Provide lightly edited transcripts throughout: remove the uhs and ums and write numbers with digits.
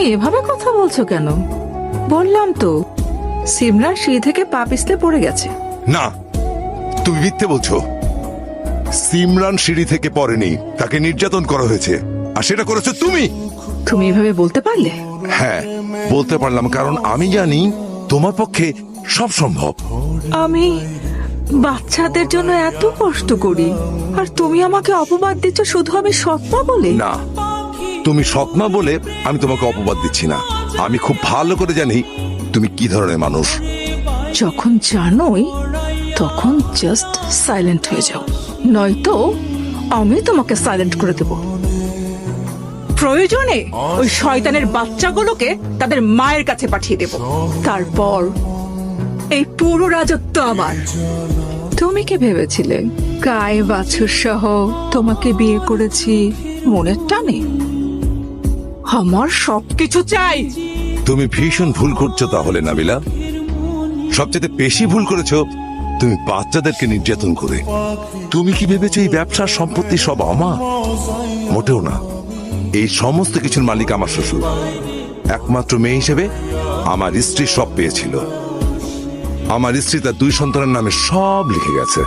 তুমি এভাবে কথা বলছো কেন? বললাম তো সিমরান সিঁড়ি থেকে পা পিছলে পড়ে গেছে। না, তুমি মিথ্যে বলছো। সিমরান সিঁড়ি থেকে পড়েনি, তাকে নির্যাতন করা হয়েছে, আর সেটা করেছো তুমি। তুমি এভাবে বলতে পারলে? হ্যাঁ, বলতে পারলাম, কারণ আমি জানি তোমার পক্ষে সব সম্ভব। আমি বাচ্চাদের জন্য এত কষ্ট করি, আর তুমি আমাকে অপবাদ দিচ্ছ শুধু আমি সৎমা বলে? না, তুমি সৎমা বলে আমি তোমাকে অপবাদ দিচ্ছি না। আমি খুব ভালো করে জানি তুমি কি ধরনের মানুষ। যখন জানোই তখন জাস্ট সাইলেন্ট হয়ে যাও, নয়তো আমি তোমাকে সাইলেন্ট করে দেব। প্রয়োজনে ওই শয়তানের বাচ্চাগুলোকে তাদের মায়ের কাছে পাঠিয়ে দেব, তারপর এই পুরো রাজত্ব আমার। তুমি কি ভেবেছিলে গায়ে বাছুর সহ তোমাকে বিয়ে করেছি মনের টানে? আমার সবকিছু চাই। তুমি ভীষণ ভুল করছো তাহলে নাবিলা। সবচেয়ে বেশি ভুল করেছো তুমি বাচ্চাদেরকে নির্যাতন করে। তুমি কি ভেবেছো এই ব্যবসার সম্পত্তি সব আমার? মোটেও না। এই সমস্ত কিছুর মালিক আমার শ্বশুর। একমাত্র মেয়ে হিসেবে আমার স্ত্রী সব পেয়েছিল। আমার স্ত্রী তার 2 সন্তানের নামে সব লিখে গেছে।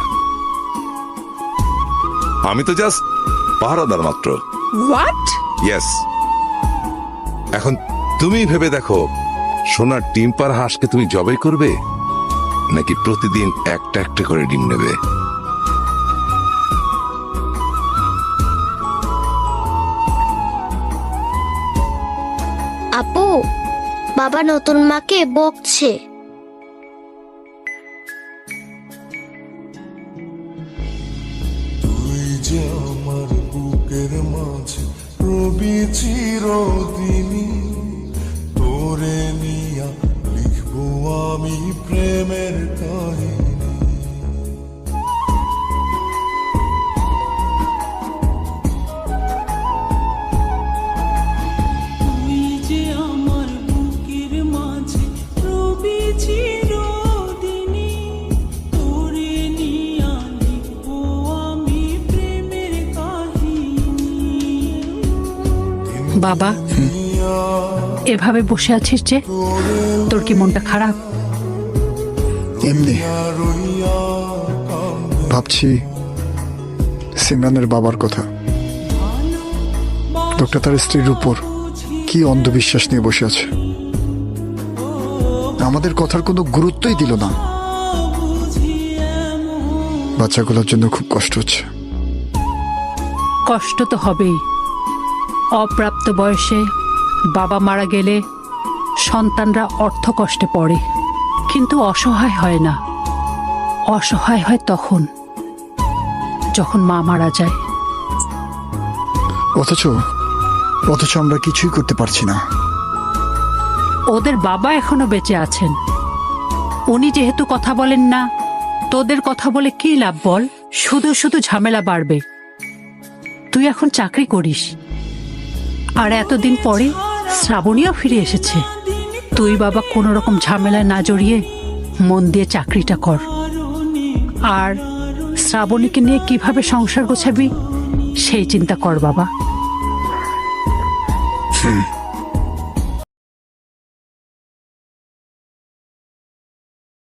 আমি তো জাস্ট পাহারাদার মাত্র। হোয়াট? ইয়েস। এখন তুমি ভেবে দেখো, সোনার ডিম পাড়া হাঁসকে তুমি জবাই করবে, নাকি প্রতিদিন একটা একটা করে ডিম নেবে? আপু, বাবা নতুন মাকে বকছে। তুই যে আমার বুকের মাঝে রবি চিরদিনই, তোরে নিয়া লিখবো আমি প্রেমের কাহিনী। তুই যে আমার বুকের মাঝে রবি চিরদিনই, তোরে নিয়া লিখবো আমি প্রেমের কাহিনী। বাবা, এভাবে বসে আছিস যে, তোর কি মনটা খারাপ? এমনি ভাবছি সিমরানের বাবার কথা। লোকটা তার স্ত্রীর উপর কি অন্ধবিশ্বাস নিয়ে বসে আছে। আমাদের কথার কোনো গুরুত্বই দিল না। বাচ্চাগুলোর জন্য খুব কষ্ট হচ্ছে। কষ্ট তো হবেই। অপ্রাপ্ত বয়সে বাবা মারা গেলে সন্তানরা অর্থ কষ্টে পড়ে, কিন্তু অসহায় হয় না। অসহায় হয় তখন যখন মা মারা যায়। অথচ আমরা কিছুই করতে পারছি না। ওদের বাবা এখনো বেঁচে আছেন। উনি যেহেতু কথা বলেন না, তোদের কথা বলে কি লাভ বল? শুধু শুধু ঝামেলা বাড়বে। তুই এখন চাকরি করিস, আর এতদিন পরে শ্রাবণীও ফিরে এসেছে। তুই বাবা কোনো রকম ঝামেলায় না জড়িয়ে মন দিয়ে চাকরিটা কর, আর শ্রাবণীকে নিয়ে কিভাবে সংসার গোছাবি সেই চিন্তা কর বাবা।